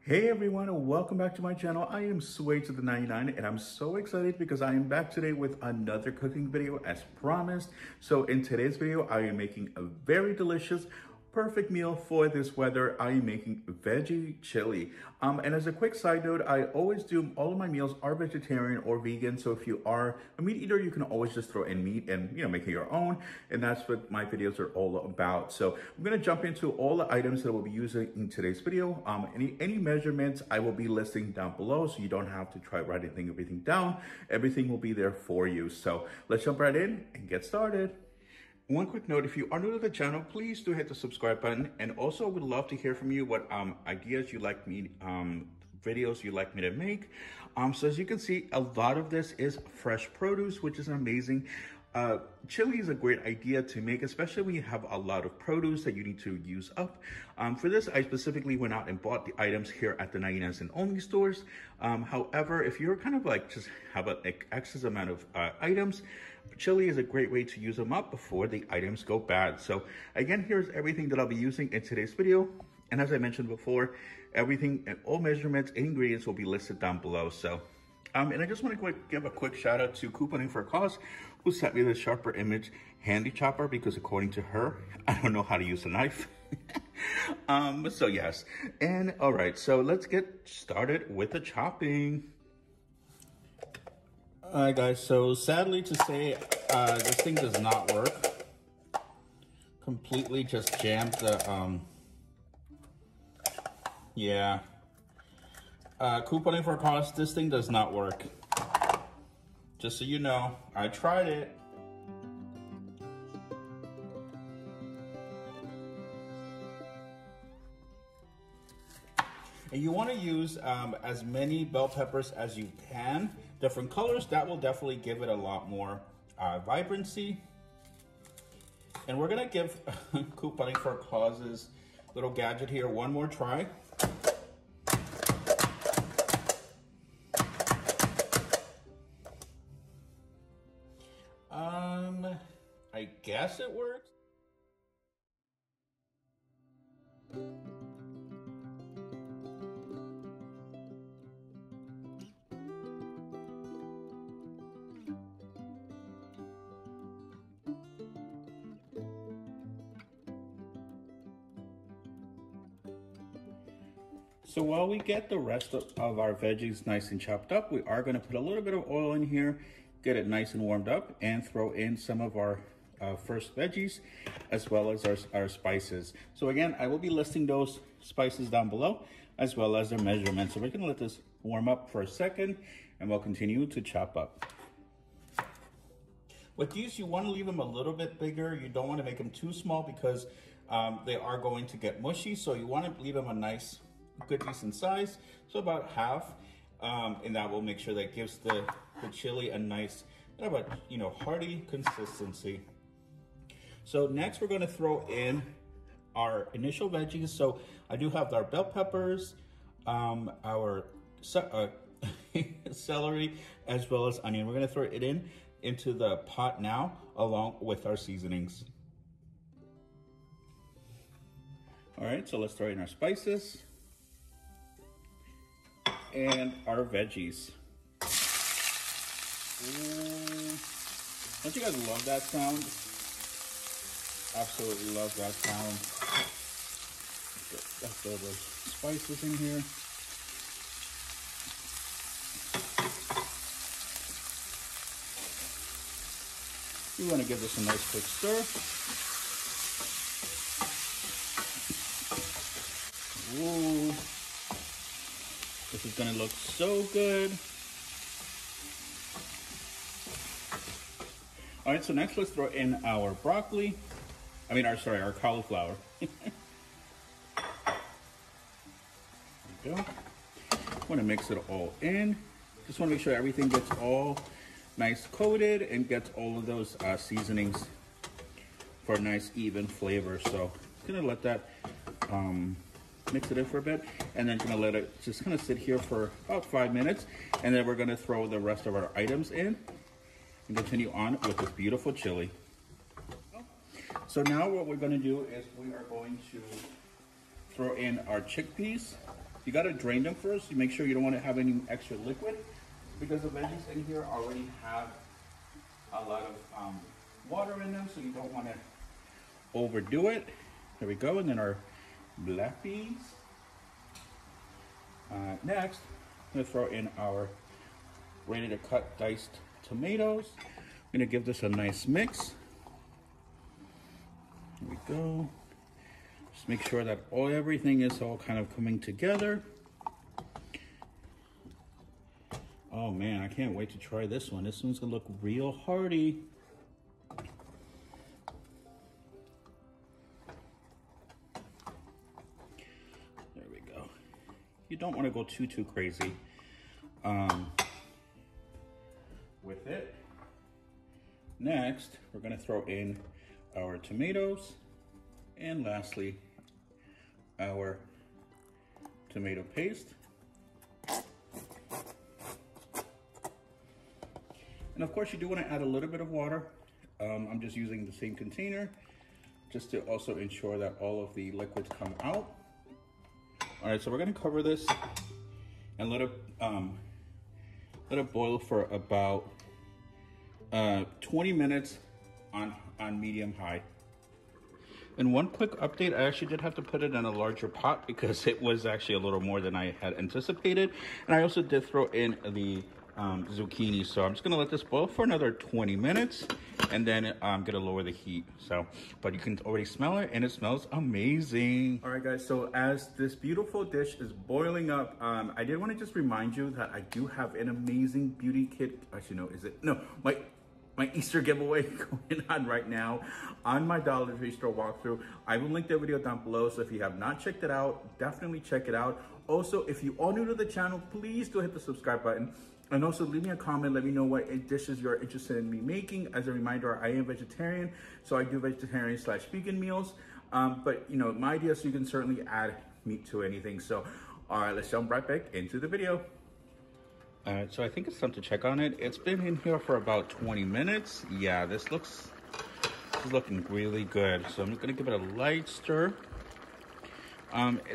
Hey everyone, welcome back to my channel. I am Sway to the 99 and I'm so excited because I am back today with another cooking video as promised. So in today's video, I am making a very delicious, perfect meal for this weather. I am making veggie chili. And as a quick side note, I always do, all of my meals are vegetarian or vegan. So if you are a meat eater, you can always just throw in meat and, make it your own. And that's what my videos are all about. So I'm going to jump into all the items that we'll be using in today's video. Any measurements I will be listing down below, so you don't have to try writing everything down. Everything will be there for you. So let's jump right in and get started. One quick note, if you are new to the channel, please do hit the subscribe button. And also I would love to hear from you what ideas you like me, videos you like me to make. So as you can see, a lot of this is fresh produce, which is amazing. Chili is a great idea to make, especially when you have a lot of produce that you need to use up. For this, I specifically went out and bought the items here at the 99s and Only stores. However, if you're kind of like just have an excess amount of items, chili is a great way to use them up before the items go bad. So again, here's everything that I'll be using in today's video. And as I mentioned before, everything and all measurements and ingredients will be listed down below. So and I just want to give a quick shout out to CUPcakes for a cause, who sent me the Sharper Image handy chopper, because according to her, I don't know how to use a knife. So yes, and all right, so let's get started with the chopping. All right, guys, so sadly to say, this thing does not work. Completely just jammed the, yeah. Couponing for cost, this thing does not work. Just so you know, I tried it. And you want to use as many bell peppers as you can. Different colors, that will definitely give it a lot more vibrancy. And we're gonna give Couponing for Cause's little gadget here one more try. I guess it works. So while we get the rest of our veggies nice and chopped up, we are going to put a little bit of oil in here, get it nice and warmed up, and throw in some of our first veggies, as well as our spices. So again, I will be listing those spices down below, as well as their measurements. So we're going to let this warm up for a second, and we'll continue to chop up. With these, you want to leave them a little bit bigger. You don't want to make them too small, because they are going to get mushy. So you want to leave them a nice, good, decent size. So about half, and that will make sure that it gives the chili a nice, hearty consistency. So next we're going to throw in our initial veggies. So I do have our bell peppers, our celery, as well as onion. We're going to throw it into the pot now, along with our seasonings. All right, so let's throw in our spices and our veggies. Ooh. Don't you guys love that sound? Absolutely love that sound. Let's throw those spices in here. We want to give this a nice quick stir. Ooh. This is going to look so good. All right, so next let's throw in our broccoli. Our cauliflower. There we go. Want to mix it all in. Just want to make sure everything gets all nice coated and gets all of those seasonings for a nice even flavor. So I'm gonna let that mix it in for a bit, and then gonna let it just kind of sit here for about 5 minutes, and then we're gonna throw the rest of our items in and continue on with this beautiful chili. So now what we're going to do is we are going to throw in our chickpeas. You gotta drain them first. You make sure you don't want to have any extra liquid because the veggies in here already have a lot of water in them, so you don't want to overdo it. There we go, and then our black beans. Next, I'm gonna throw in our ready to cut diced tomatoes. I'm gonna give this a nice mix. There we go. Just make sure that everything is all kind of coming together. Oh man, I can't wait to try this one. This one's gonna look real hearty. There we go. You don't want to go too crazy with it. Next, we're gonna throw in our tomatoes, and lastly, our tomato paste. And of course, you do want to add a little bit of water. I'm just using the same container just to also ensure that all of the liquids come out. All right, so we're gonna cover this and let it boil for about 20 minutes on medium high. And one quick update, I actually did have to put it in a larger pot because it was actually a little more than I had anticipated. And I also did throw in the zucchini. So I'm just gonna let this boil for another 20 minutes and then I'm gonna lower the heat. So, but you can already smell it and it smells amazing. All right guys, so as this beautiful dish is boiling up, I did wanna just remind you that I do have an amazing beauty kit. Actually, no, is it? No, my Easter giveaway going on right now on my Dollar Tree store walkthrough. I will link the video down below, so if you have not checked it out, definitely check it out. Also, if you are new to the channel, please do hit the subscribe button. And also leave me a comment, let me know what dishes you're interested in me making. As a reminder, I am vegetarian, so I do vegetarian/vegan meals. But you know, my idea is you can certainly add meat to anything. So, all right, let's jump right back into the video. All right, so I think it's time to check on it. It's been in here for about 20 minutes. Yeah, this is looking really good. So I'm gonna give it a light stir.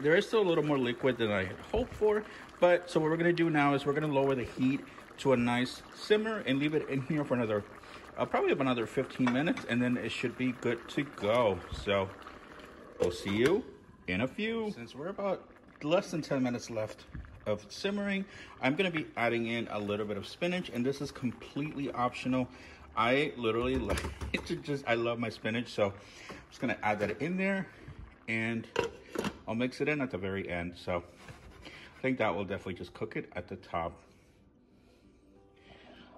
There is still a little more liquid than I had hoped for, but so what we're gonna do now is we're gonna lower the heat to a nice simmer and leave it in here for another, probably about another 15 minutes, and then it should be good to go. So we'll see you in a few. Since we're about less than 10 minutes left of simmering, I'm gonna be adding in a little bit of spinach, and this is completely optional. I literally like it, I love my spinach, so I'm just gonna add that in there, and I'll mix it in at the very end. So I think that will definitely just cook it at the top.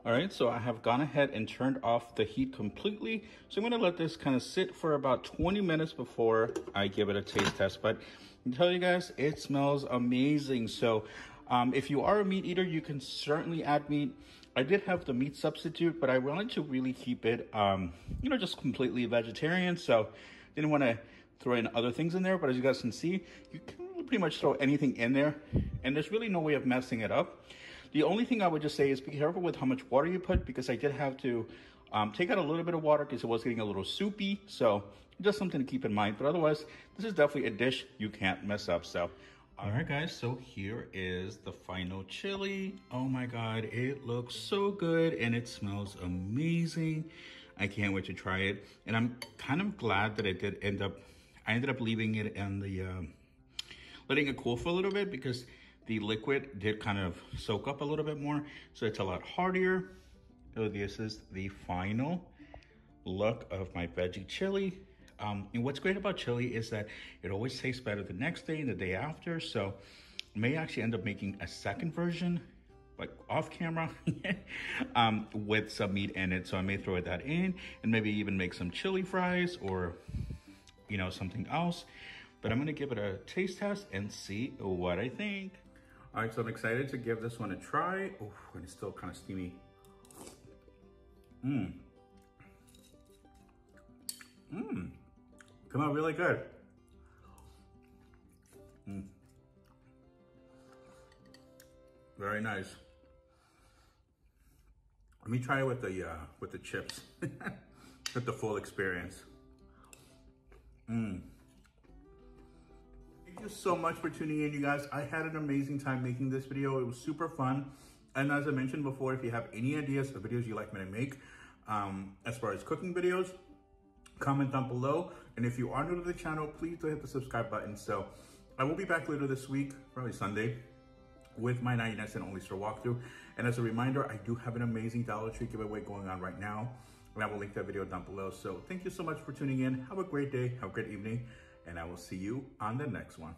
All right, so I have gone ahead and turned off the heat completely. So I'm gonna let this kind of sit for about 20 minutes before I give it a taste test. But I can tell you guys, it smells amazing. So if you are a meat eater, you can certainly add meat. I did have the meat substitute, but I wanted to really keep it, you know, just completely vegetarian. So didn't want to throw in other things in there. But as you guys can see, you can pretty much throw anything in there, and there's really no way of messing it up. The only thing I would just say is be careful with how much water you put, because I did have to take out a little bit of water because it was getting a little soupy. So just something to keep in mind. But otherwise, this is definitely a dish you can't mess up. So, all right, guys. So here is the final chili. Oh my God, it looks so good and it smells amazing. I can't wait to try it. And I'm kind of glad that I ended up leaving it in the, letting it cool for a little bit, because the liquid did kind of soak up a little bit more, so it's a lot heartier. So this is the final look of my veggie chili. And what's great about chili is that it always tastes better the next day and the day after. So I may actually end up making a second version, like off camera, with some meat in it. So I may throw that in and maybe even make some chili fries or, you know, something else. But I'm gonna give it a taste test and see what I think. All right, so I'm excited to give this one a try. Oh, and it's still kind of steamy. Come out really good. Very nice. Let me try it with the chips, with the full experience. If you so much for tuning in, you guys. I had an amazing time making this video. It was super fun. And as I mentioned before, if you have any ideas of videos you'd like me to make, as far as cooking videos, comment down below. And if you are new to the channel, please do hit the subscribe button. So I will be back later this week, probably Sunday, with my 99-cent only store walkthrough. And as a reminder, I do have an amazing Dollar Tree giveaway going on right now, and I will link that video down below. So thank you so much for tuning in. Have a great day, have a great evening, and I will see you on the next one.